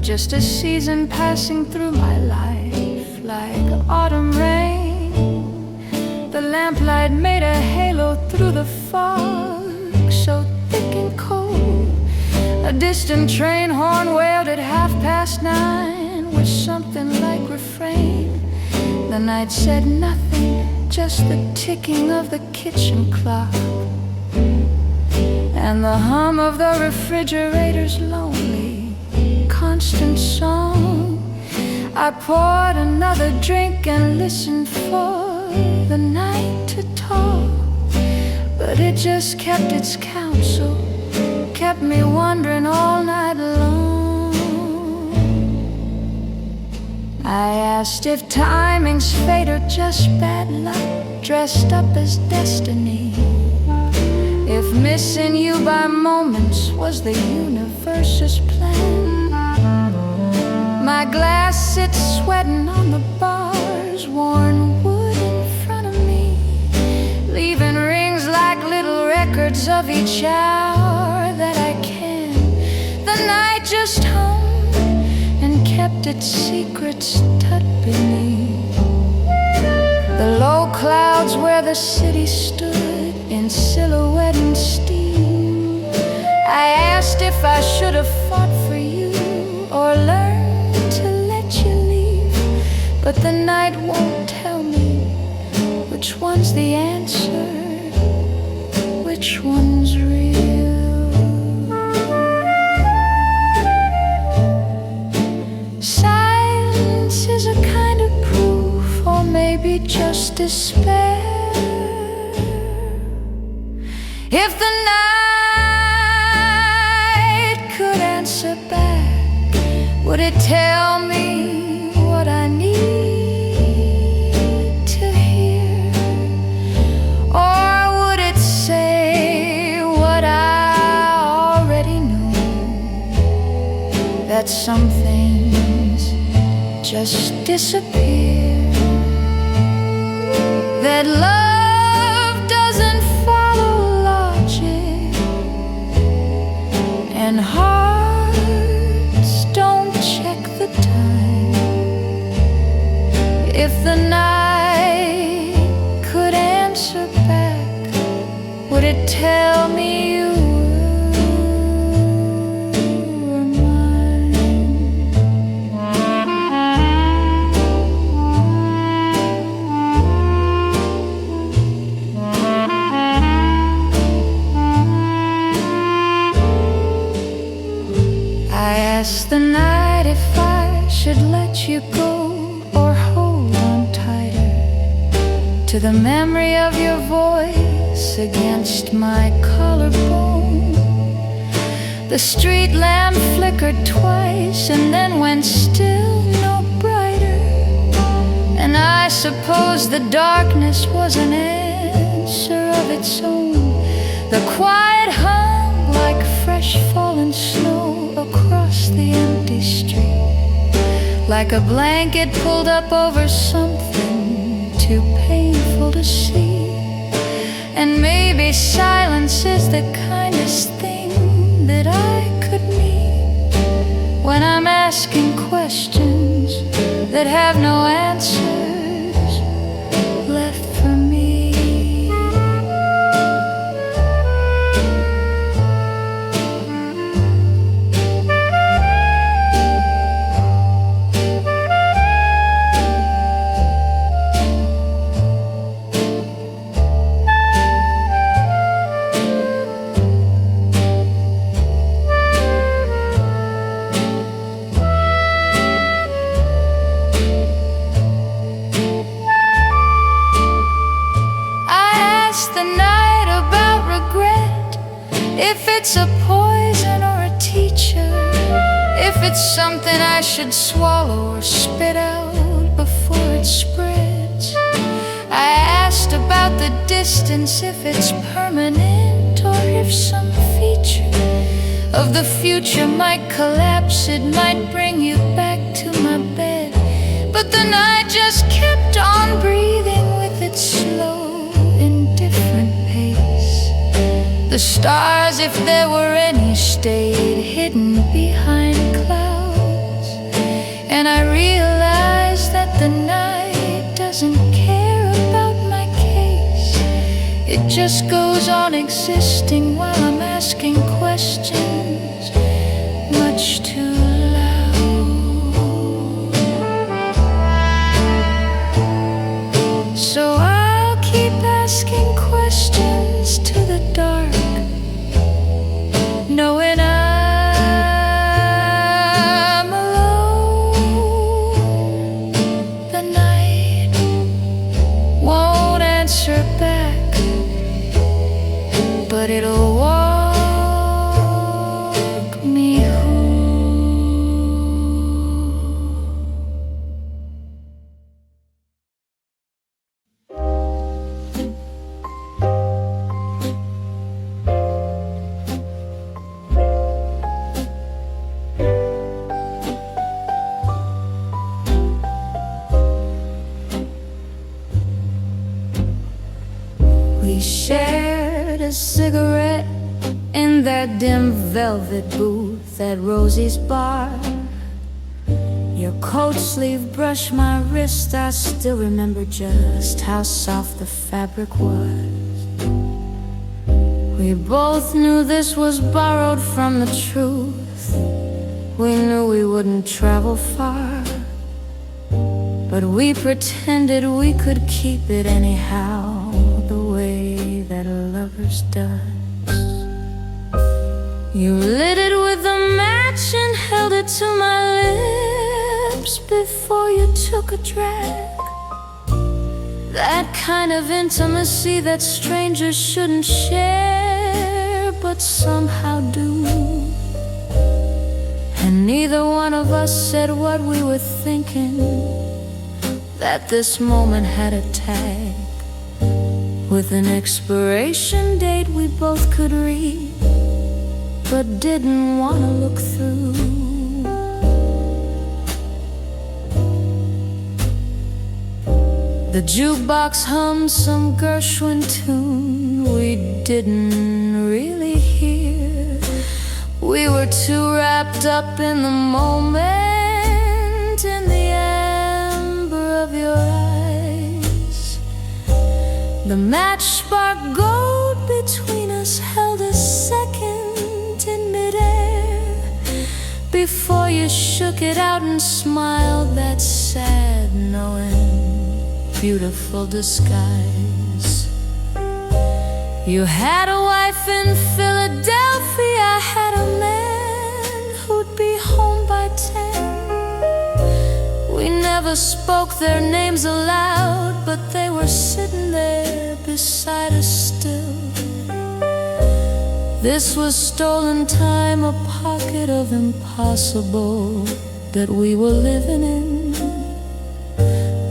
or just a season passing through my life like autumn rain. The lamplight made a halo through the fog, so thick and cold. A distant train horn wailed at 9:30 with something like refrain. The night said nothing, just the ticking of the kitchen clock and the hum of the refrigerator's lonely, constant song. I poured another drink and listened for the night to talk, but it just kept its counsel, kept me wondering all night long. I asked if timing's fate or just bad luck dressed up as destiny, if missing you by moments was the universe's plan. My glass sits sweating on the bar's worn wood in front of me, leaving rings like little records of each hour that I can. The night just hummed and kept its secrets tucked beneath the low clouds where the city stood in silhouette and steam. I asked if I should have fought for you or learned to let you leave, but the night won't tell me which one's the answer, which one's real. Silence is a kind of proof, or maybe just despair. If the night could answer back, would it tell me what I need to hear? Or would it say what I already knew, that some things just disappear, that love doesn't follow logic, and hearts don't check the time? If the night could answer back, would it tell me you were mine? I asked the night if I should let you go or hold on tighter to the memory of your voice against my collarbone. The street lamp flickered twice and then went still, no brighter, and I suppose the darkness was an answer of its own. The quiet hung like fresh fallen snow across the empty street, like a blanket pulled up over something too painful to see. And maybe silence is the kindest thing that I could meet when I'm asking questions that have no answers left for me. If it's a poison or a teacher, if it's something I should swallow or spit out before it spreads. I asked about the distance, if it's permanent or if some feature of the future might collapse. It might bring you back to my bed, but the night just kept on breathing with its slow, indifferent pace. The stars, if there were any, stayed hidden behind clouds. It just goes on existing while I'm asking questions, much too loud. So I'll keep asking questions to the dark, knowing I'm alone. The night won't answer back, but it'll walk me home. We shared a cigarette in that dim velvet booth at Rosie's bar. Your coat sleeve brushed my wrist. I still remember just how soft the fabric was. We both knew this was borrowed from the truth. We knew we wouldn't travel far, but we pretended we could keep it anyhow, the way that lovers does. You lit it with a match and held it to my lips before you took a drag. That kind of intimacy that strangers shouldn't share, but somehow do. And neither one of us said what we were thinking, that this moment had a tag with an expiration date we both could read, but didn't want to look through. The jukebox hummed some Gershwin tune we didn't really hear. We were too wrapped up in the moment, in the amber of your eyes. The match sparked gold between us, held a second in midair before you shook it out and smiled that sad, knowing, beautiful disguise. You had a wife in Philadelphia, I had a man who'd be home by 10. We never spoke their names aloud, but they were sitting there beside us still. This was stolen time, a pocket of impossible that we were living in.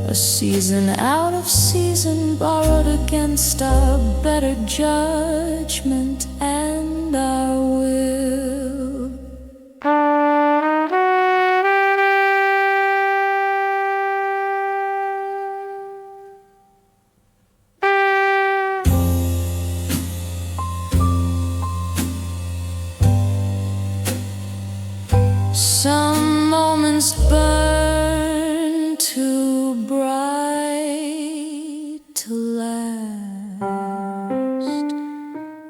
A season out of season, borrowed against our better judgment and our will. Some moments burn too bright to last.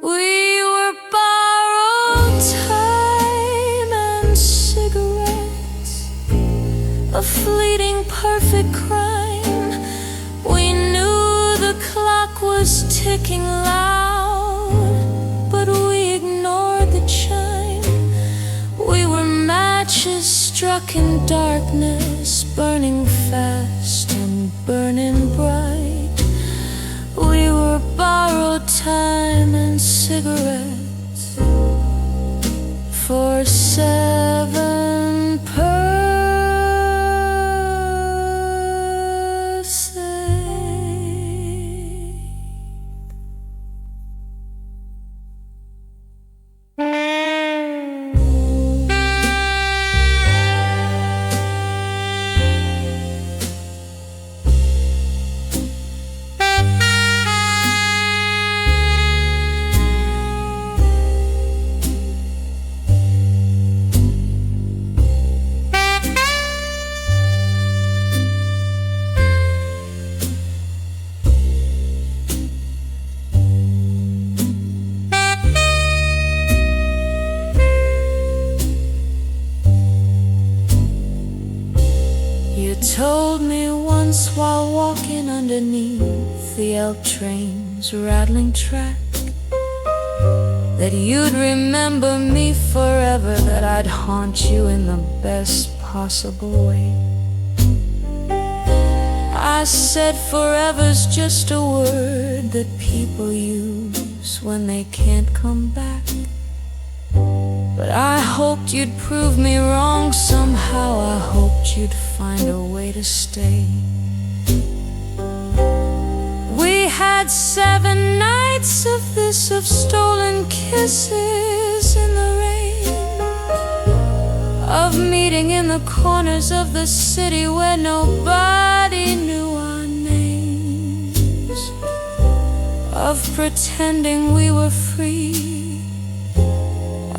We were borrowed time and cigarettes, a fleeting perfect crime. We knew the clock was ticking loud, but we ignored the chime. We were matches struck in darkness, burning fast and burning bright. We were borrowed time and cigarettes for 7 per se. once while walking underneath the L train's rattling track, that you'd remember me forever, that I'd haunt you in the best possible way. I said forever's just a word that people use when they can't come back, but I hoped you'd prove me wrong somehow. I hoped you'd find a way to stay. We had 7 nights of this, of stolen kisses in the rain, of meeting in the corners of the city where nobody knew our names, of pretending we were free,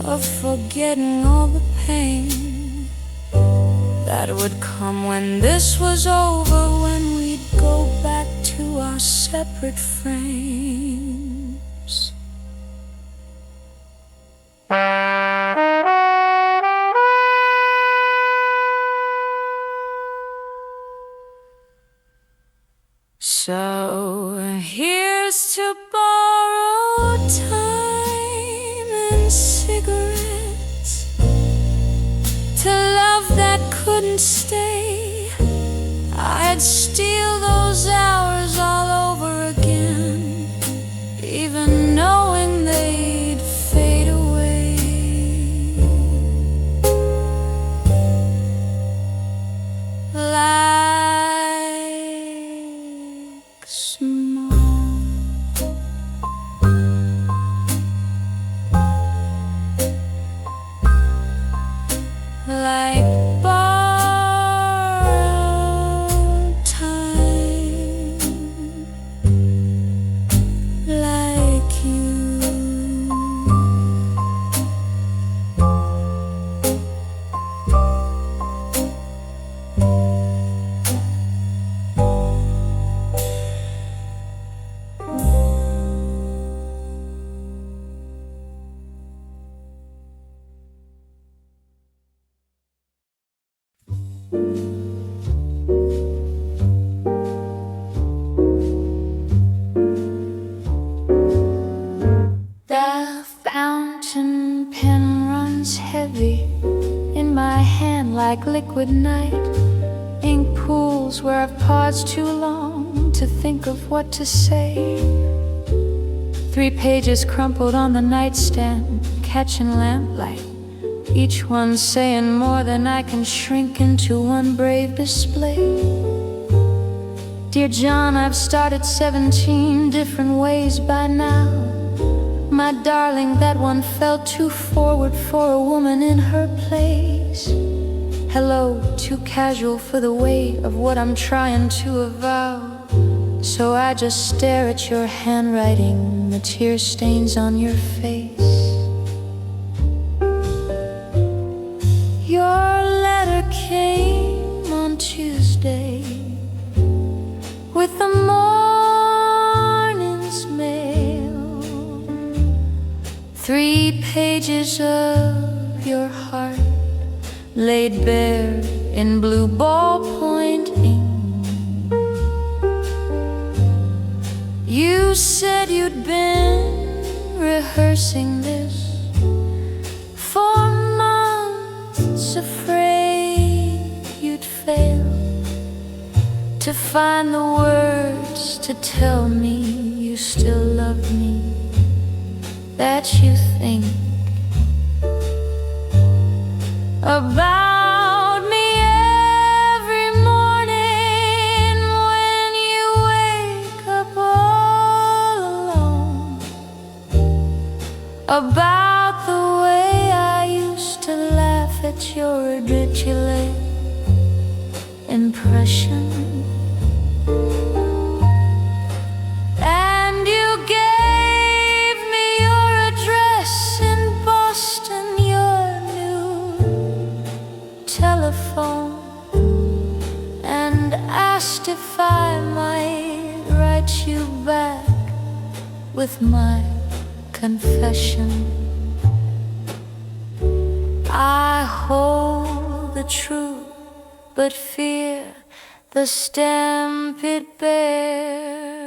of forgetting all the pain that would come when this was over, when we'd go back to our separate frames. So here's to borrow time and cigarettes, to love that couldn't stay. I'd steal those hours all over again, even knowing they'd fade away. Like smoke. Like borrowed time, like you. The fountain pen runs heavy in my hand like liquid night. Ink pools where I've paused too long to think of what to say. 3 pages crumpled on the nightstand, catching lamplight, each one saying more than I can shrink into one brave display. Dear John, I've started 17 different ways by now. My darling, that one felt too forward for a woman in her place. Hello, too casual for the weight of what I'm trying to avow. So I just stare at your handwriting, the tear stains on your face. Your letter came on Tuesday with the morning's mail. 3 pages of your heart laid bare in blue ballpoint ink. You said you'd been rehearsing this for months, afraid you'd fail to find the words to tell me you still love me, that you think about me every morning when you wake up all alone, about the way I used to laugh at your ridiculous impression. And you gave me your address in Boston, your new telephone, and asked if I might write you back with my confession. I hold the truth, but fear the stamp it bears.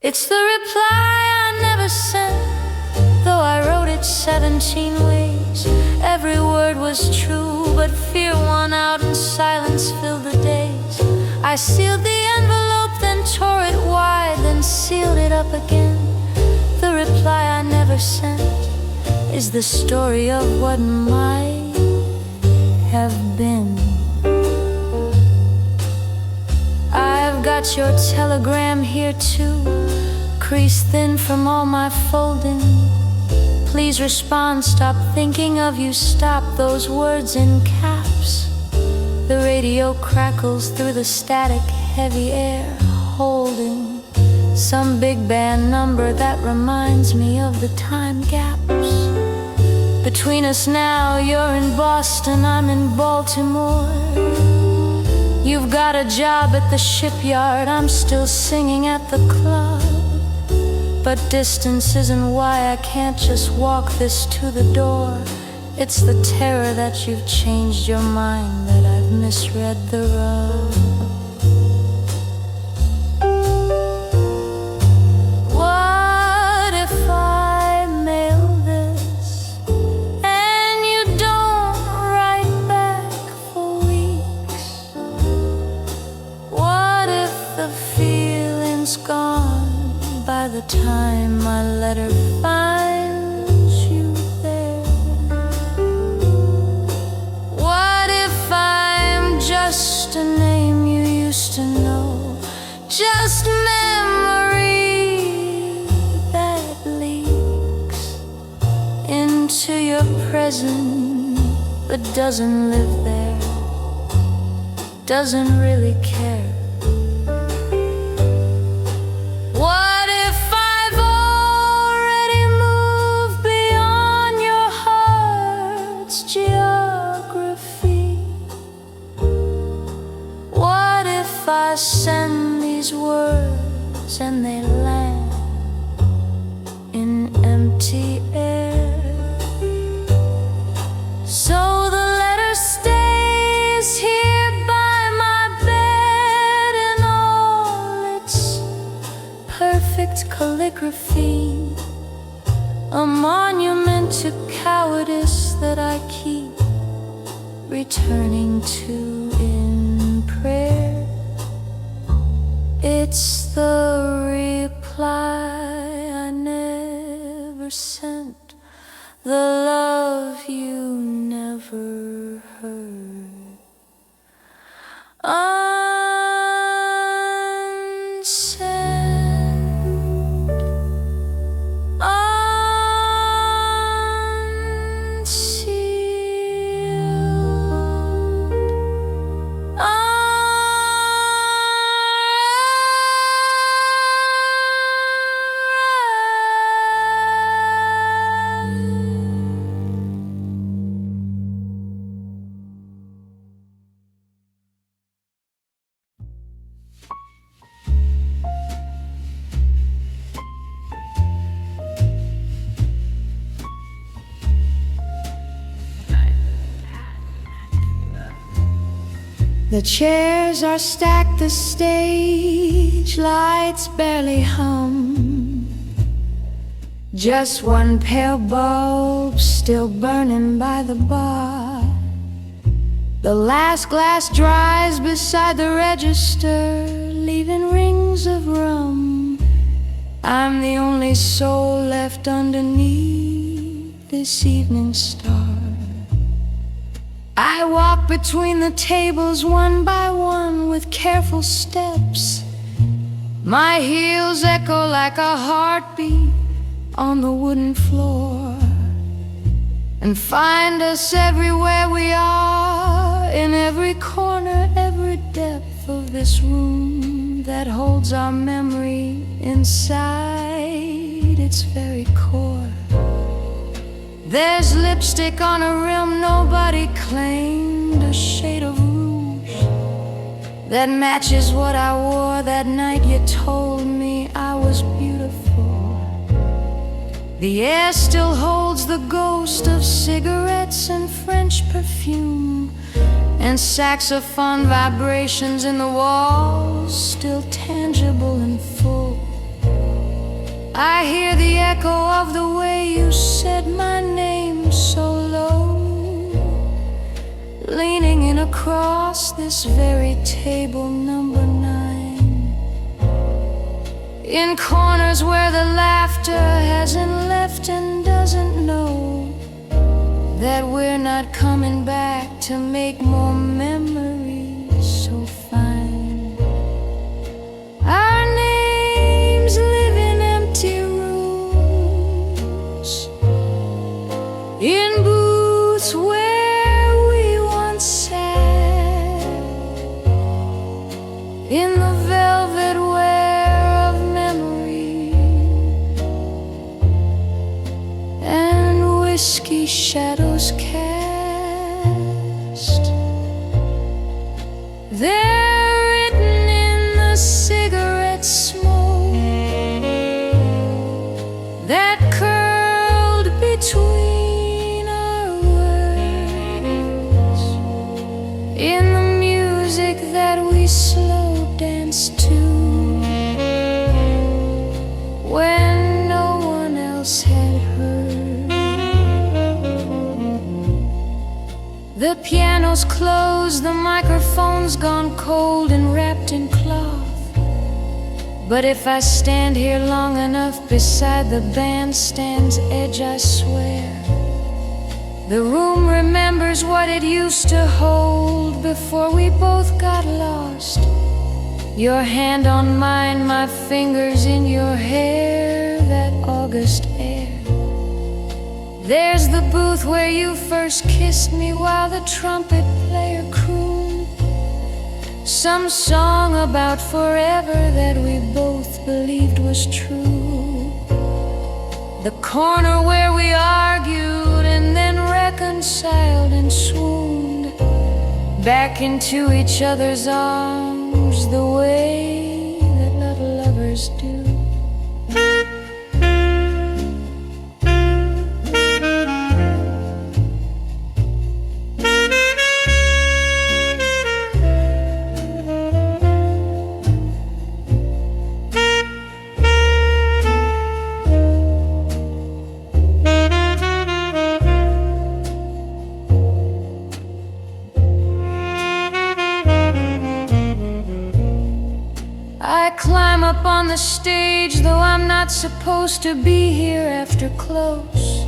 It's the reply I never sent, though I wrote it 17 ways. Every word was true, but fear won out and silence filled the days. I sealed the envelope, then tore it wide, then sealed it up again. The reply I never sent is the story of what might have been. I've got your telegram here too, creased thin from all my folding. Please respond, stop thinking of you, stop those words in caps. The radio crackles through the static, heavy air, holding some big band number that reminds me of the time gaps between us now. You're in Boston, I'm in Baltimore. You've got a job at the shipyard, I'm still singing at the club. But distance isn't why I can't just walk this to the door. It's the terror that you've changed your mind, that I've misread the rub. What if I mail this and you don't write back for weeks? What if the feeling's gone by the time my letter finds you there? What if I'm just a name you used to know, just memory that leaks into your present but doesn't live there, doesn't really care? What if I've already moved beyond your heart's geography? What if I send these words and they land in empty air? So the letter stays here by my bed in all its perfect calligraphy, a monument to cowardice that I keep returning to in prayer. It's the reply I never sent, the love you never heard. Unsent, unsealed, the chairs are stacked, the stage lights barely hum. Just one pale bulb still burning by the bar. The last glass dries beside the register, leaving rings of rum. I'm the only soul left underneath this evening star. I walk between the tables one by one with careful steps. My heels echo like a heartbeat on the wooden floor, and find us everywhere we are, in every corner, every depth of this room that holds our memory inside its very core. There's lipstick on a rim nobody claimed, a shade of rouge that matches what I wore that night you told me I was beautiful. The air still holds the ghost of cigarettes and French perfume, and saxophone vibrations in the walls, still tangible and full. I hear the echo of the way you said my name so low, leaning in across this very table, number 9, in corners where the laughter hasn't left and doesn't know that we're not coming back to make more memories so fine. Our names live in empty rooms, in booths where we once sat, in the velvet wear of memory and whiskey shadows cast. They're written in the cigarette smoke that curled between our words, in the music that we slow danced to when no one else had heard. The piano's closed, the microphone's gone cold and wrapped in cloth. But if I stand here long enough beside the bandstand's edge, I swear the room remembers what it used to hold before we both got lost. Your hand on mine, my fingers in your hair, that August air. There's the booth where you first kissed me while the trumpet player crooned some song about forever that we both believed was true. The corner where we argued and then reconciled and swooned back into each other's arms the way that lovers do. I climb up on the stage, though I'm not supposed to be here after close.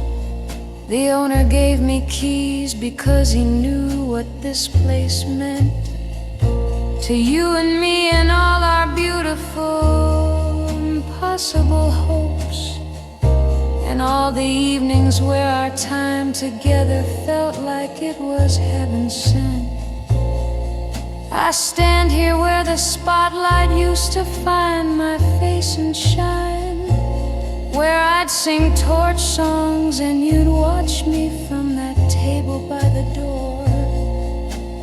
The owner gave me keys because he knew what this place meant to you and me and all our beautiful, impossible hopes, and all the evenings where our time together felt like it was heaven sent. I stand here where the spotlight used to find my face and shine, where I'd sing torch songs and you'd watch me from that table by the door,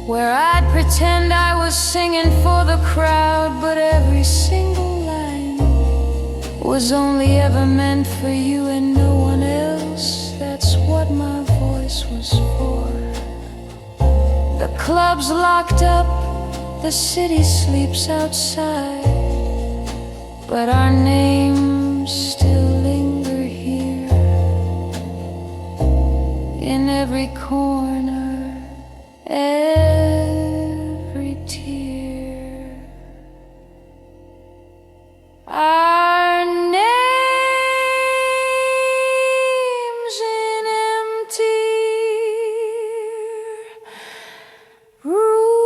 where I'd pretend I was singing for the crowd, but every single line was only ever meant for you and no one else. That's what my voice was for. The club's locked up, the city sleeps outside, but our names still linger here in every corner, every tear. Our names in empty rooms.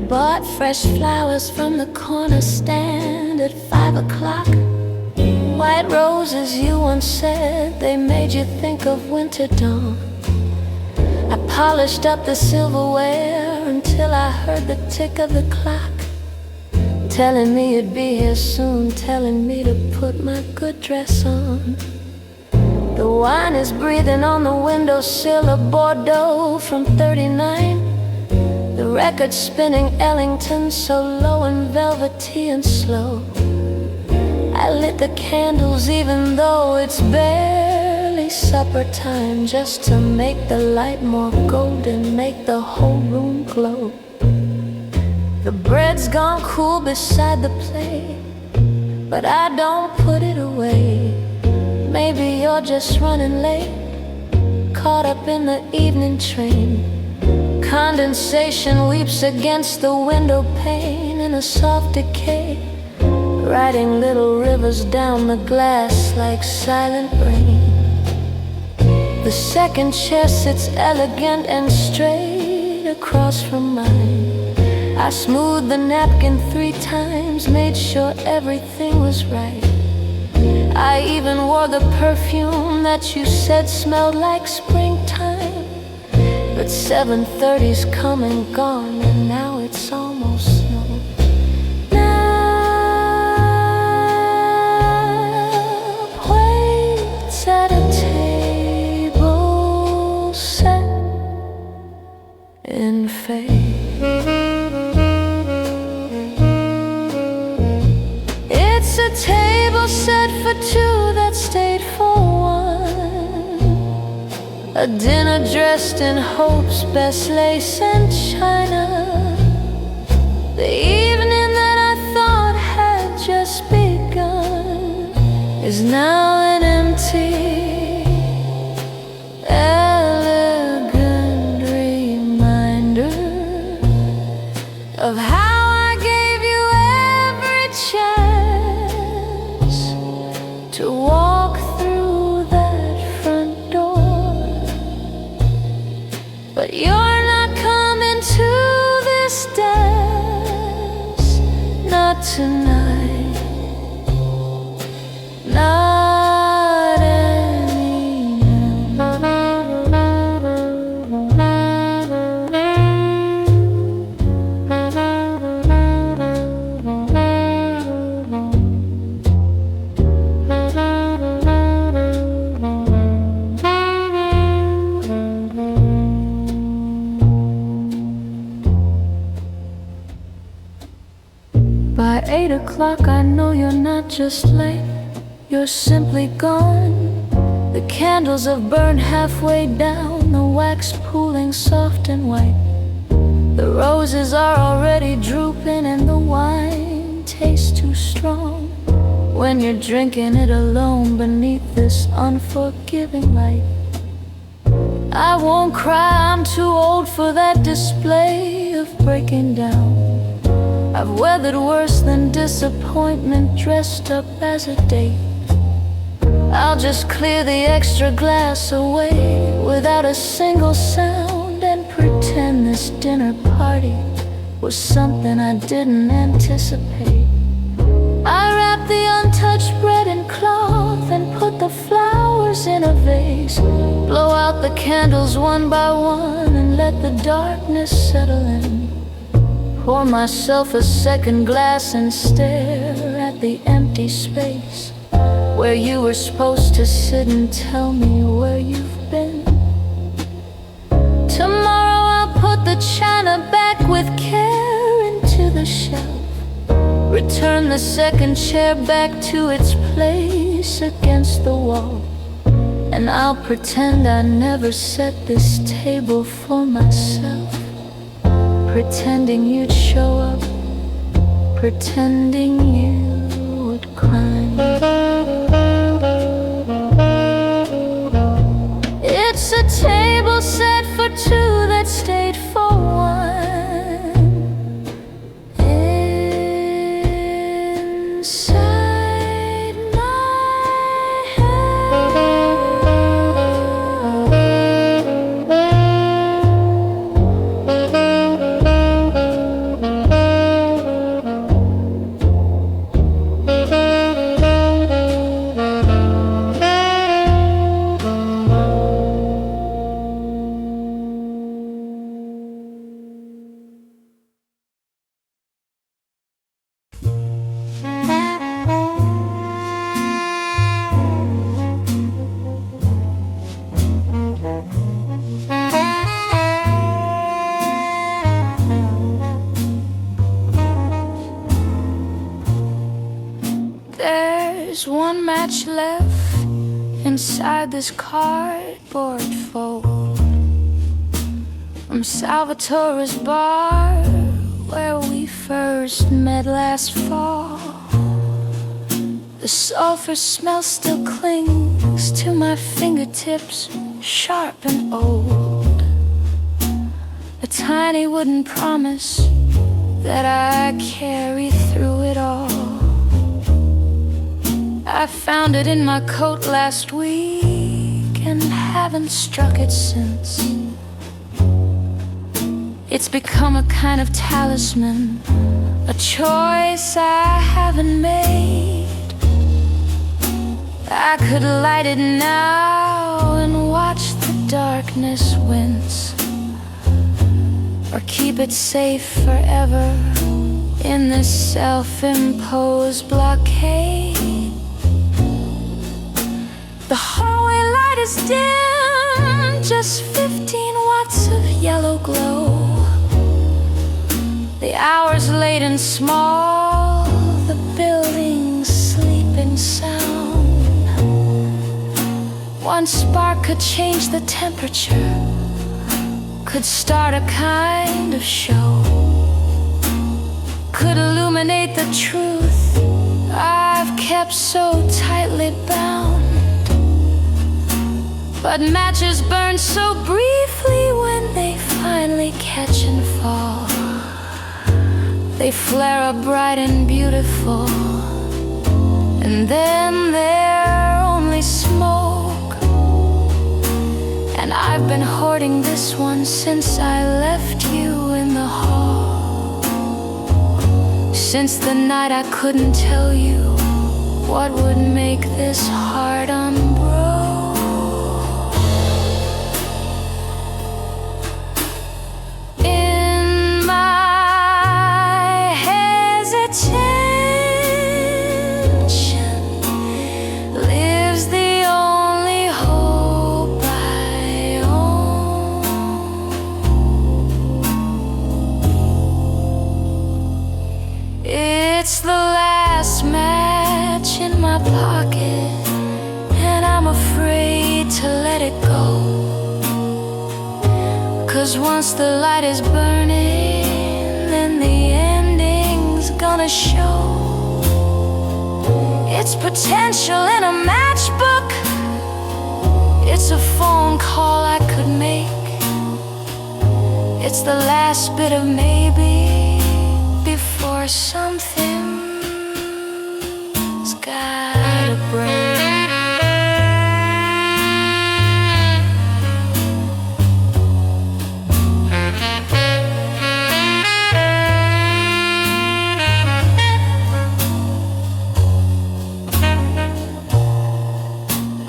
Bought fresh flowers from the corner stand at 5 o'clock. White roses, you once said, they made you think of winter dawn. I polished up the silverware until I heard the tick of the clock, telling me you'd be here soon, telling me to put my good dress on. The wine is breathing on the windowsill of Bordeaux from 39. The record spinning Ellington, so low and velvety and slow. I lit the candles even though it's barely supper time, just to make the light more golden, make the whole room glow. The bread's gone cool beside the plate, but I don't put it away. Maybe you're just running late, caught up in the evening train. Condensation weeps against the window pane in a soft decay, riding little rivers down the glass like silent rain. The second chair sits elegant and straight across from mine. I smoothed the napkin 3 times, made sure everything was right. I even wore the perfume that you said smelled like springtime. But 7:30's come and gone, and now it's almost snow. At a table set in fate. It's a table set for 2 that stayed for 1. A dinner dressed in hope's best lace and china. The evening that I thought had just begun is now an empty, elegant reminder of how I gave you every chance to walk through that front door. But you're not coming to this dance, not tonight, not anymore. By 8 o'clock I know you're not just late, you're simply gone. The candles have burned halfway down, the wax pooling soft and white. The roses are already drooping and the wine tastes too strong when you're drinking it alone beneath this unforgiving light. I won't cry, I'm too old for that display of breaking down. I've weathered worse than disappointment dressed up as a date. I'll just clear the extra glass away without a single sound and pretend this dinner party was something I didn't anticipate. I wrap the untouched bread in cloth and put the flowers in a vase, blow out the candles one by one and let the darkness settle in. Pour myself a second glass and stare at the empty space where you were supposed to sit and tell me where you've been. Tomorrow I'll put the china back with care into the shelf, return the second chair back to its place against the wall, and I'll pretend I never set this table for myself, pretending you'd show up, pretending you would climb. It's a table set for 2 that stayed for 1. Inside my head, There's one match left inside this cardboard fold from Salvatore's bar where we first met last fall. The sulfur smell still clings to my fingertips, sharp and old. A tiny wooden promise that I carry through it all. I found it in my coat last week and haven't struck it since. It's become a kind of talisman, a choice I haven't made. I could light it now and watch the darkness wince, or keep it safe forever in this self-imposed blockade. The hallway light is dim, just 15 watts of yellow glow. The hours late and small, the building's sleeping sound. One spark could change the temperature, could start a kind of show, could illuminate the truth I've kept so tightly bound. But matches burn so briefly when they finally catch and fall. They flare up bright and beautiful, and then they're only smoke. And I've been hoarding this one since I left you in the hall. Since the night I couldn't tell you what would make this heart unbroken. In my hesitation lives the only hope I own. It's the last match in my pocket, and I'm afraid to let it go. 'Cause once the light is burning, then the ending's gonna show. It's potential in a matchbook, it's a phone call I could make. It's the last bit of maybe before something's gotta break.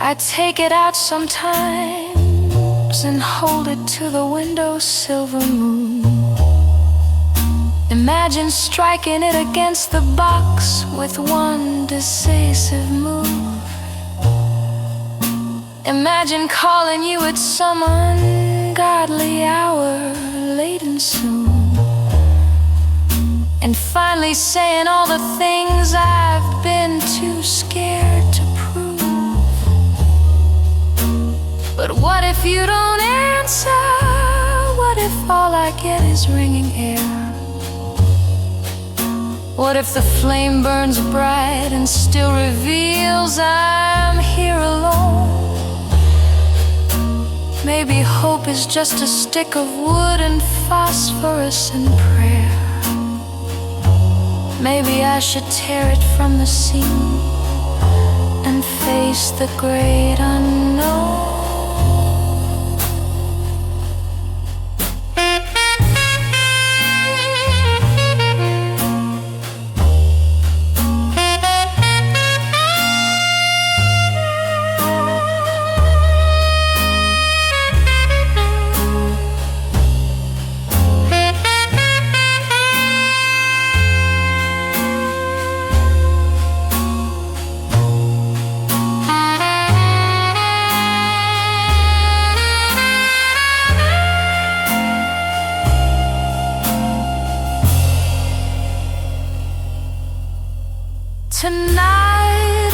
I take it out sometimes and hold it to the window's silver moon. Imagine striking it against the box with one decisive move. Imagine calling you at some ungodly hour, late and soon, and finally saying all the things I've been too scared to prove. But what if you don't answer? What if all I get is ringing air? What if the flame burns bright and still reveals I'm here alone? Maybe hope is just a stick of wood and phosphorus and prayer. Maybe I should tear it from the seam and face the great unknown. Tonight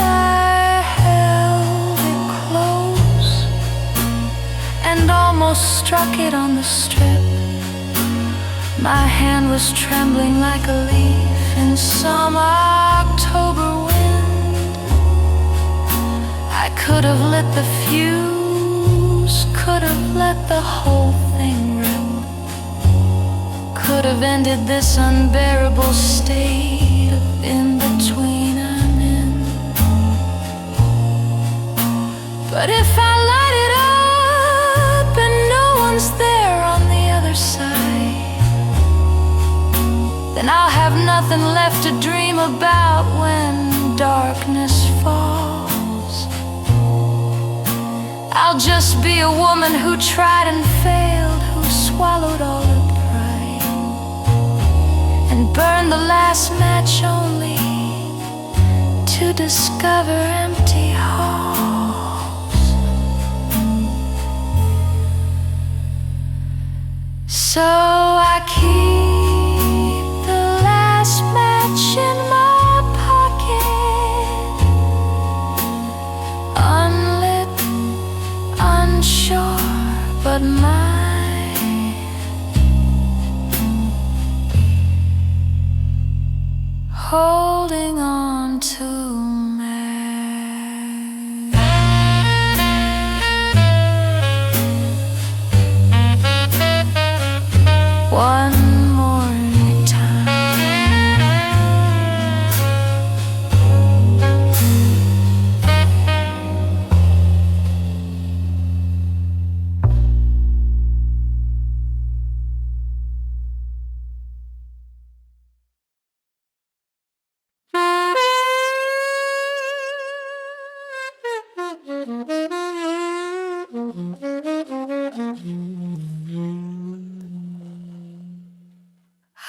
almost struck it on the strip. My hand was trembling like a leaf in some October wind. I could have lit the fuse, could have let the whole thing rip, could have ended this unbearable state of in-between I'm in. But if I light it up and no one's there on the other side, then I'll have nothing left to dream about when darkness falls. I'll just be a woman who tried and failed, who swallowed all her pride and burned the last match only to discover empty halls. So I keep the last match in my pocket, unlit, unsure, but mine. Holding on to one more time.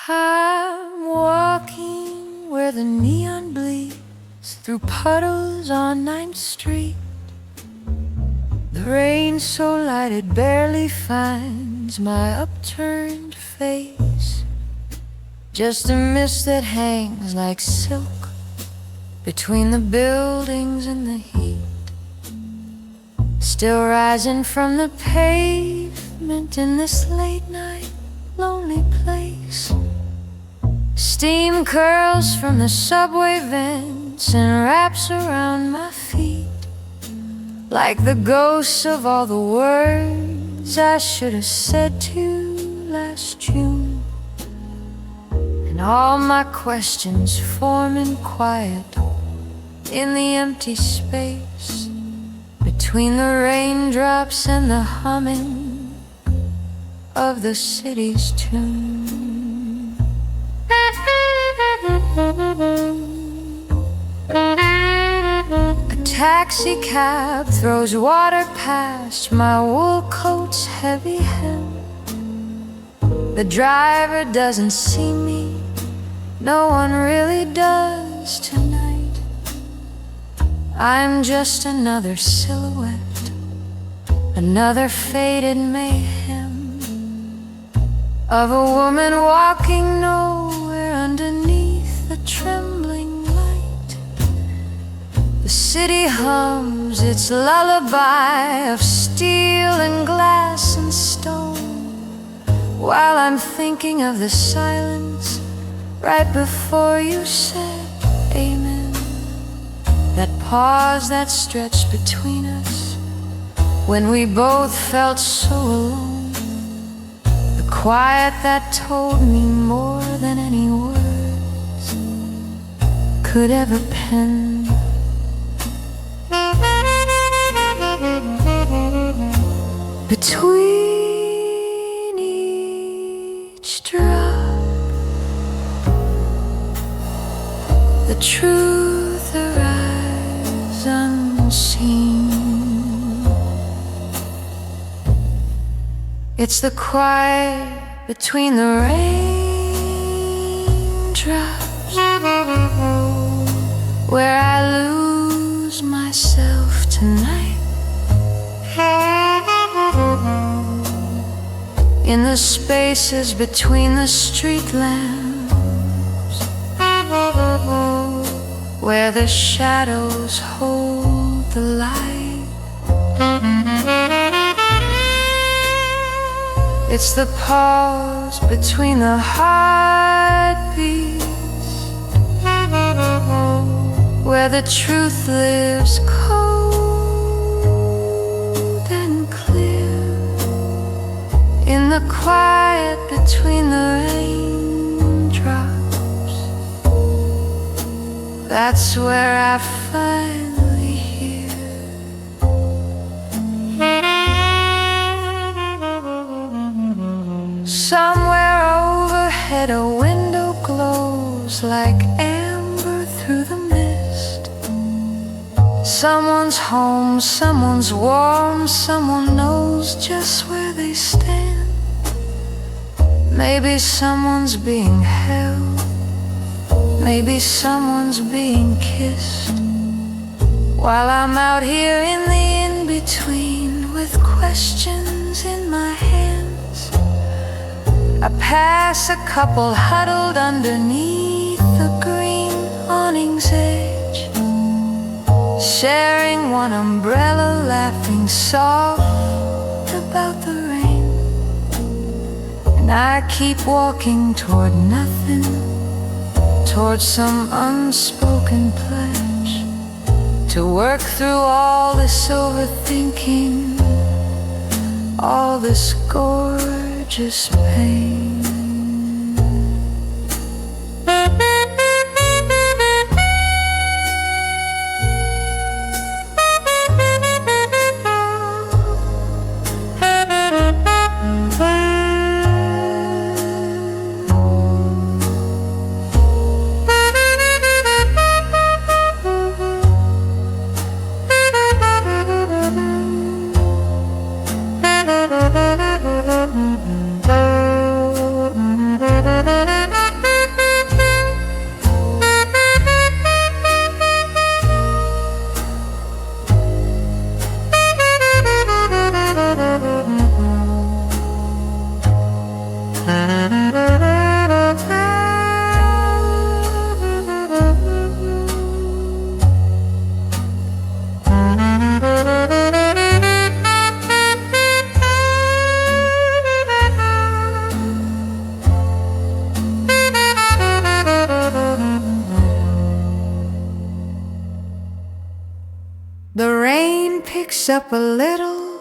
I'm walking where the neon bleeds through puddles on 9th Street. The rain so light it barely finds my upturned face, just a mist that hangs like silk between the buildings and the heat, still rising from the pavement in this late night lonely place. Steam curls from the subway vents and wraps around my feet, like the ghosts of all the words I should have said to you last June. And all my questions form in quiet in the empty space between the raindrops and the humming of the city's tune. A taxi cab throws water past my wool coat's heavy hem. The driver doesn't see me, no one really does tonight. I'm just another silhouette, another faded mayhem of a woman walking nowhere underneath the trembling light. The city hums its lullaby of steel and glass and stone, while I'm thinking of the silence right before you said amen. That pause that stretched between us when we both felt so alone, the quiet that told me more than any words could ever pen. Between each drop, the truth arrives unseen. It's the quiet between the raindrops where I lose myself tonight. In the spaces between the street lamps, where the shadows hold the light. It's the pause between the heartbeats, where the truth lives cold and clear, in the quiet between the raindrops. That's where I finally hear. Somewhere overhead a window glows like amber through the mist. Someone's home, someone's warm, someone knows just where they stand. Maybe someone's being held, maybe someone's being kissed, while I'm out here in the in-between with questions in my hands. I pass a couple huddled underneath the green awning's edge, sharing one umbrella, laughing soft about the rain. And I keep walking toward nothing, toward some unspoken pledge, to work through all this overthinking, all this gorgeous pain. The rain picks up a little,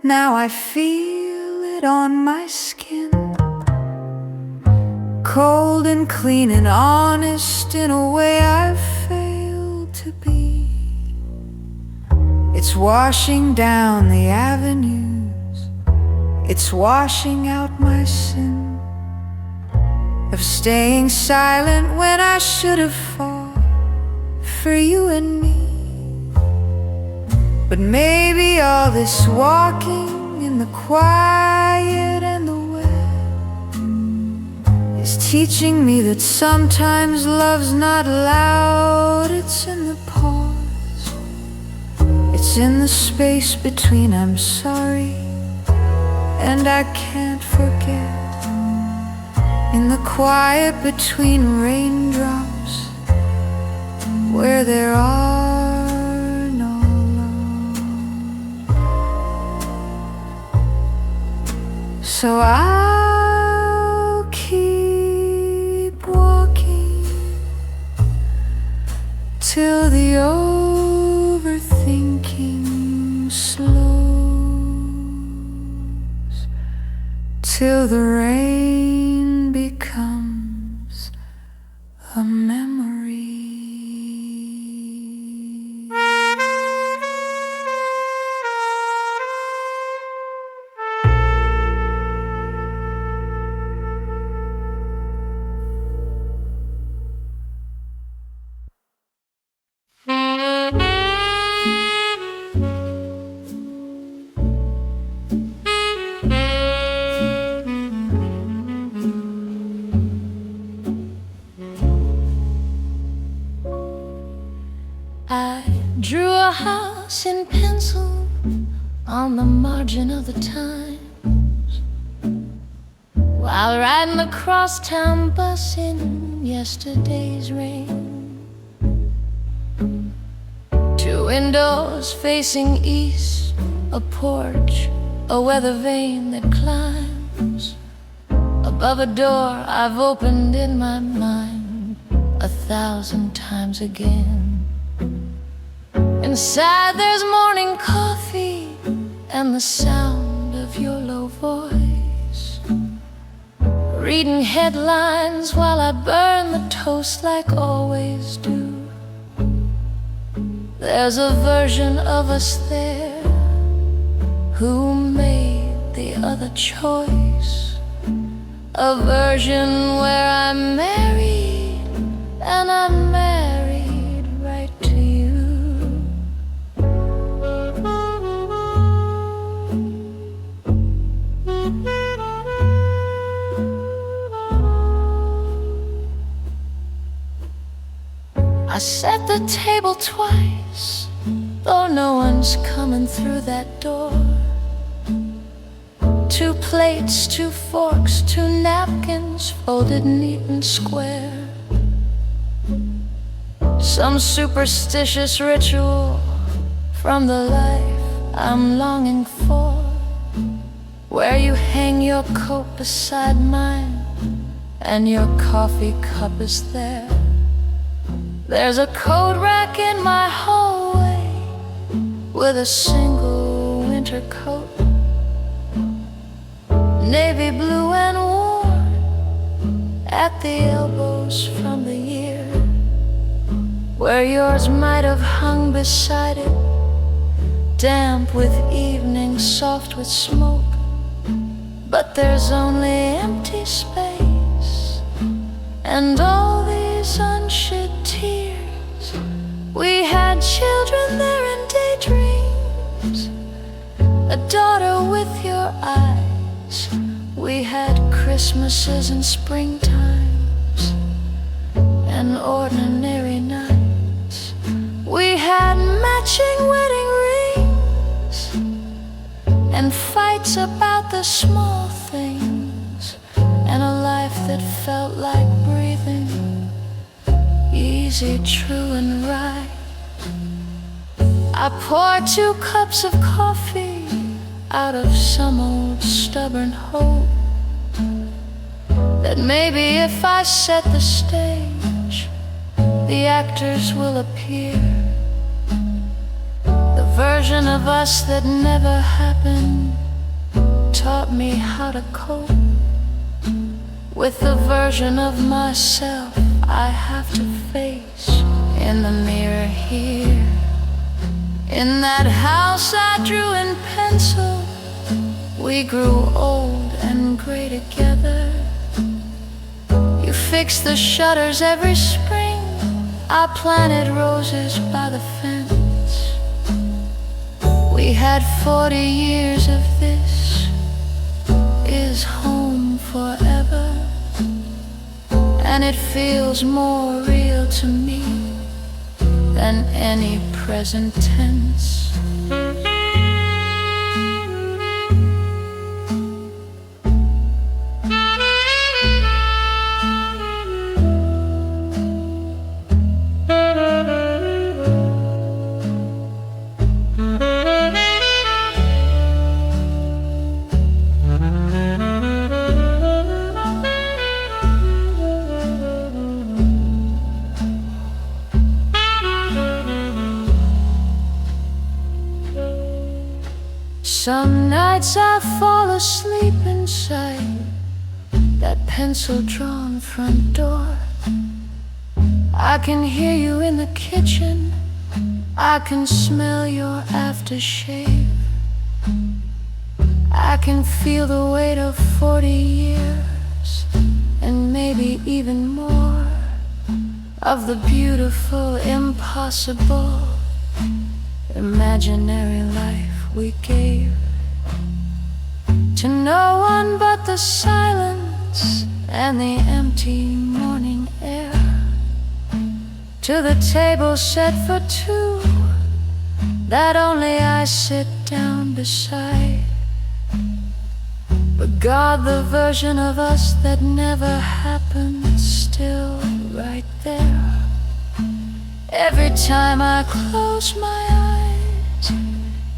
now I feel it on my skin. Cold and clean and honest in a way I've failed to be. It's washing down the avenues, it's washing out my sin of staying silent when I should have fought for you and me. But maybe all this walking in the quiet and the wet is teaching me that sometimes love's not loud, it's in the pause, it's in the space between I'm sorry and I can't forget, in the quiet between raindrops where there are so I'll keep walking till the overthinking slows, till the rain becomes a memory. I drew a house in pencil on the margin of the Times, while riding the crosstown bus in yesterday's rain. Two windows facing east, a porch, a weather vane that climbs, of a door I've opened in my mind 1,000 times again. Inside there's morning coffee and the sound of your low voice, reading headlines while I burn the toast like always do. There's a version of us there who made the other choice, a version where I'm married, and I'm married right to you. I set the table twice, though no one's coming through that door. 2 plates, 2 forks, 2 napkins, folded neat and square. Some superstitious ritual from the life I'm longing for, where you hang your coat beside mine and your coffee cup is there. There's a coat rack in my hallway with a single winter coat, navy blue and worn at the elbows from the year, where yours might have hung beside it, damp with evening, soft with smoke. But there's only empty space and all these unshed tears. We had children there in daydreams, a daughter with your eyes. We had Christmases and springtimes and ordinary nights. We had matching wedding rings and fights about the small things, and a life that felt like breathing, easy, true and right. I poured 2 cups of coffee out of some old stubborn hope that maybe if I set the stage, the actors will appear. The version of us that never happened taught me how to cope with the version of myself I have to face in the mirror here. In that house I drew in pencil, we grew old and gray together. You fixed the shutters every spring, I planted roses by the fence. We had 40 years of this is home forever, and it feels more real to me than any present tense. Some nights I fall asleep inside that pencil-drawn front door. I can hear you in the kitchen, I can smell your aftershave. I can feel the weight of 40 years, and maybe even more, of the beautiful, impossible, imaginary life we gave to no one but the silence and the empty morning air, to the table set for 2 that only I sit down beside. But God, the version of us that never happened, still right there. Every time I close my eyes,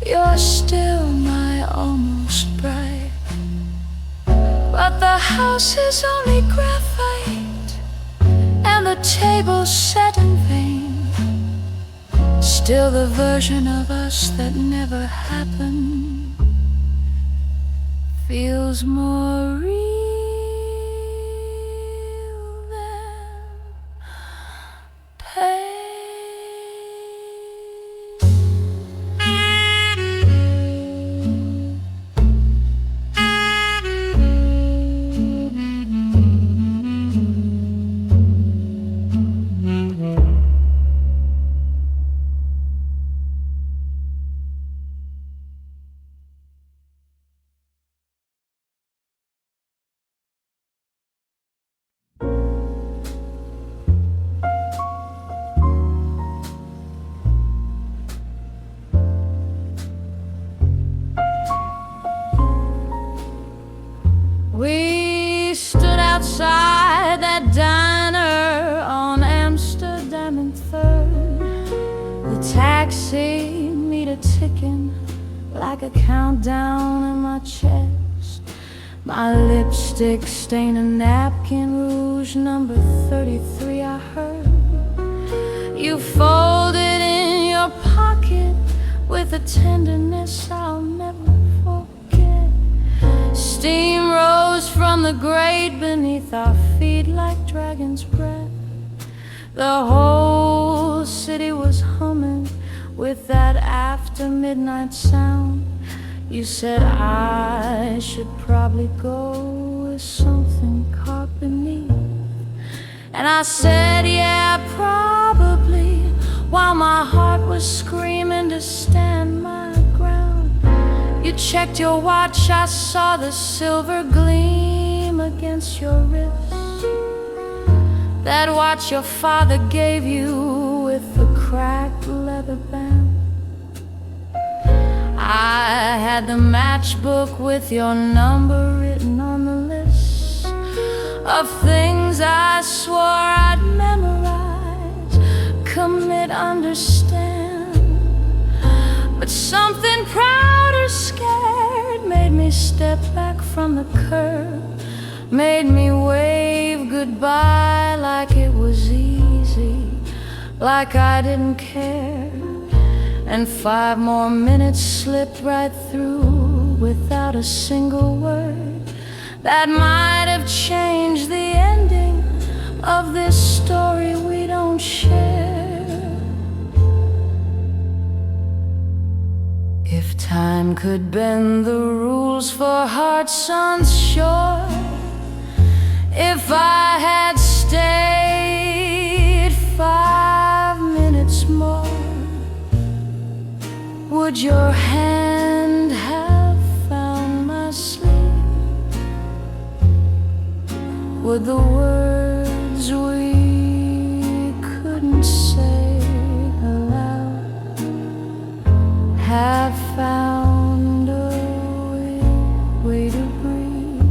you're still my almost bride. but the house is only graphite, and the table's set in vain. Still the version of us that never happened feels more real than pain. We stood outside that diner on Amsterdam and 3rd. The taxi meter ticking like a countdown in my chest. My lipstick stained a napkin, rouge number 33. I heard you folded in your pocket with a tenderness I'll never forget. Steam rose from the grate beneath our feet like dragon's breath. The whole city was humming with that after midnight sound. You said I should probably go with something caught beneath, and I said yeah, probably, while my heart was screaming to stand my ground. You checked your watch, I saw the silver gleam against your wrist, that watch your father gave you with the cracked leather band. I had the matchbook with your number written on the list of things I swore I'd memorize, commit, understand. But something proud or scared made me step back from the curb, made me wave goodbye like it was easy, like I didn't care. And 5 more minutes slipped right through without a single word that might have changed the ending of this story we don't share. If time could bend the rules for hearts unsure, if I had stayed 5 minutes more, would your hand have found my sleeve? Would the words we couldn't say aloud have found a way to breathe?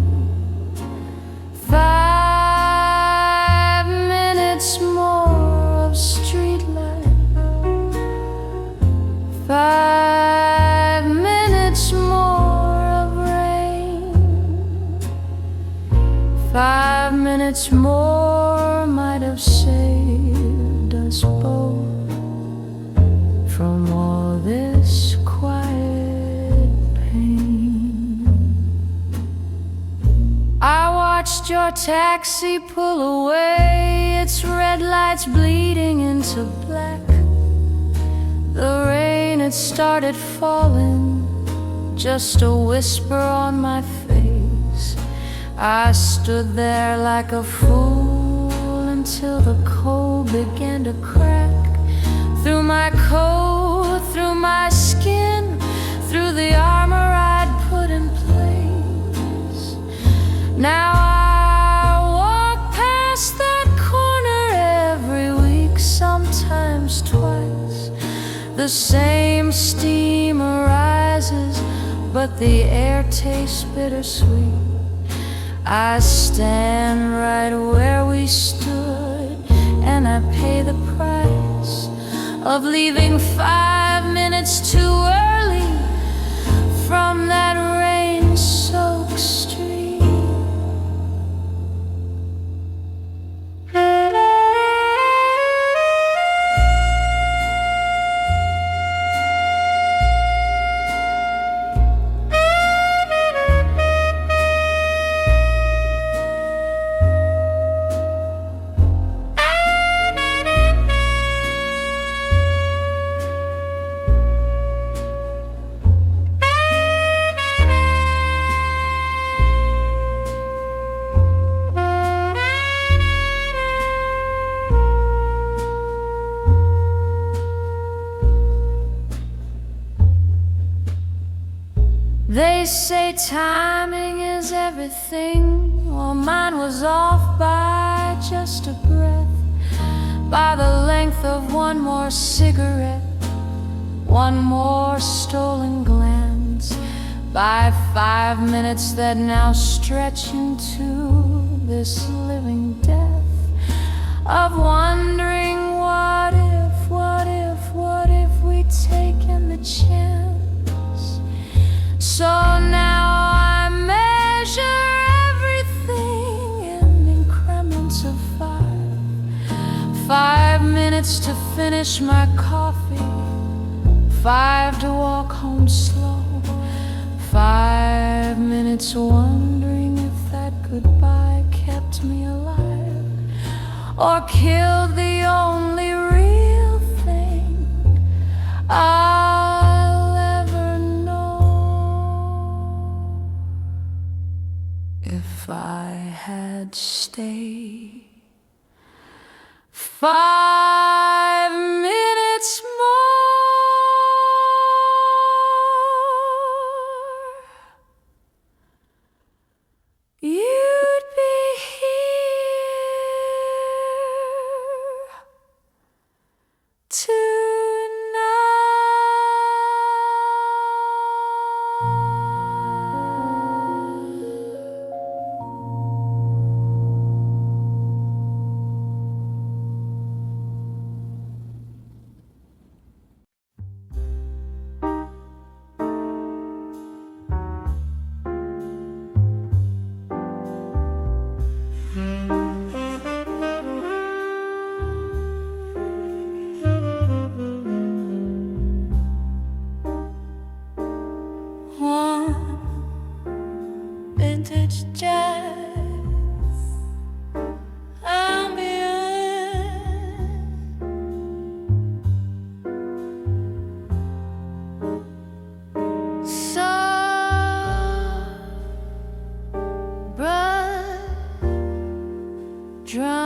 5 minutes more of streetlight, 5 minutes more of rain, 5 minutes more might have saved us both from all this quiet pain. I watched your taxi pull away, its red lights bleeding into black. The rain had started falling, just a whisper on my face. I stood there like a fool until the cold began to crack through my coat, through my skin, through the armor I'd put in place. Now I walk past that corner every week, sometimes twice. The same steam arises, but the air tastes bittersweet. I stand right where we stood, and I pay the price of leaving 5 minutes too early from that rain-soaked street. They say timing is everything. Well, mine was off by just a breath, by the length of one more cigarette, one more stolen glance, by 5 minutes that now stretch into this living death of wondering what if we'd taken the chance. So now I measure everything in increments of 5 minutes to finish my coffee, 5 to walk home slow, 5 minutes wondering if that goodbye kept me alive or killed the only real thing I'll ever know. If I had stayed 5 minutes more, you'd be here tonight. Vintage jazz ambient, soft bright drums.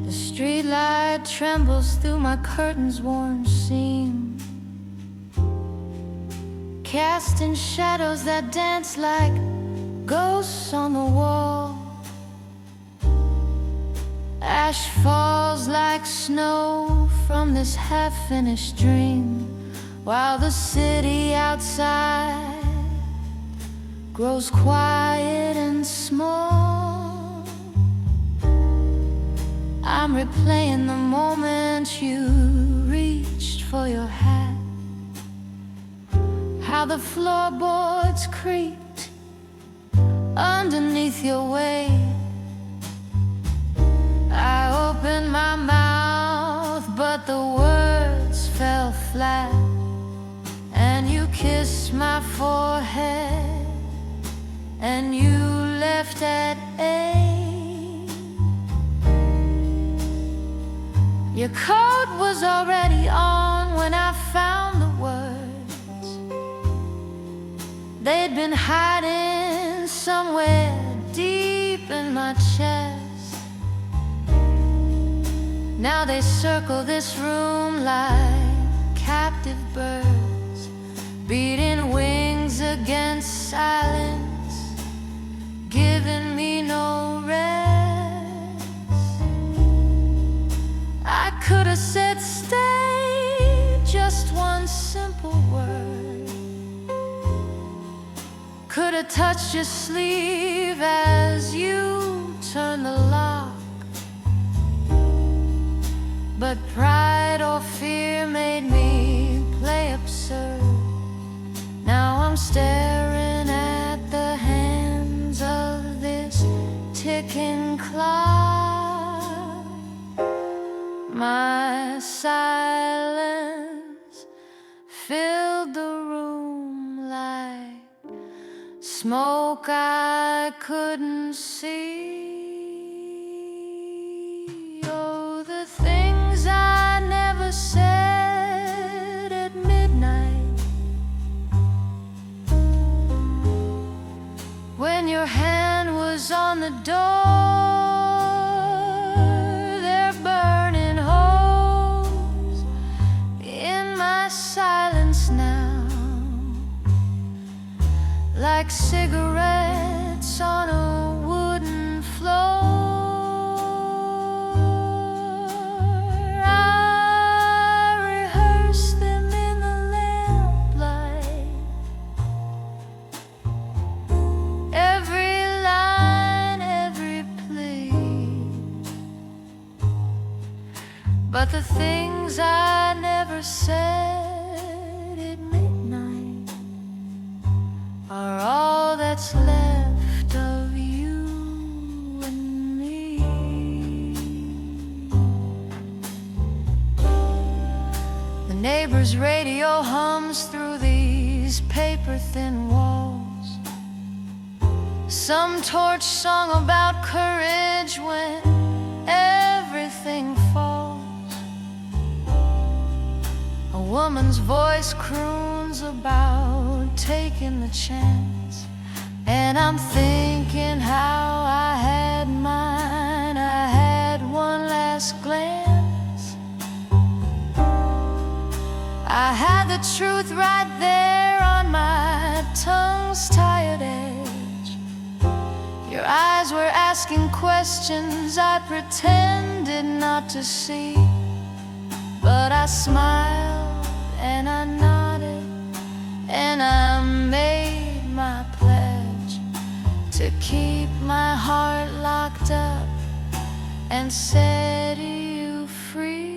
The streetlight trembles through my curtains' worn seam, casting shadows that dance like ghosts on the wall. Ash falls like snow from this half-finished dream, while the city outside grows quiet and small. I'm replaying the moment you reached for your hat, how the floorboards creaked underneath your weight. I opened my mouth, but the words fell flat, and you kissed my forehead, and you left at 8. Your coat was already on when I found the words. They'd been hiding somewhere deep in my chest. Now they circle this room like captive birds, beating wings against silence, giving me no rest. I could have said stay, just one simple word. Could have touched your sleeve as you turned the lock, but pride or fear made me play absurd. Now I'm staring at the hands of this ticking clock. My silence filled the room like smoke I couldn't see. Oh, the things I never said at midnight, when your hand was on the door, they're burning like cigarettes on a wooden floor. I rehearse them in the lamplight, every line, every plea. But the things I never said at midnight are all that's left of you and me. The neighbor's radio hums through these paper-thin walls, some torch song about courage when everything falls. A woman's voice croons about taking the chance, and I'm thinking how I had mine. I had one last glance. I had the truth right there on my tongue's tired edge. Your eyes were asking questions I pretended not to see, but I smiled and I nodded and I made my pledge to keep my heart locked up and set you free.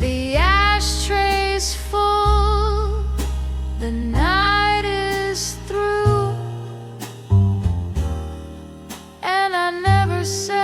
The ashtray's full, the night is through, and I never said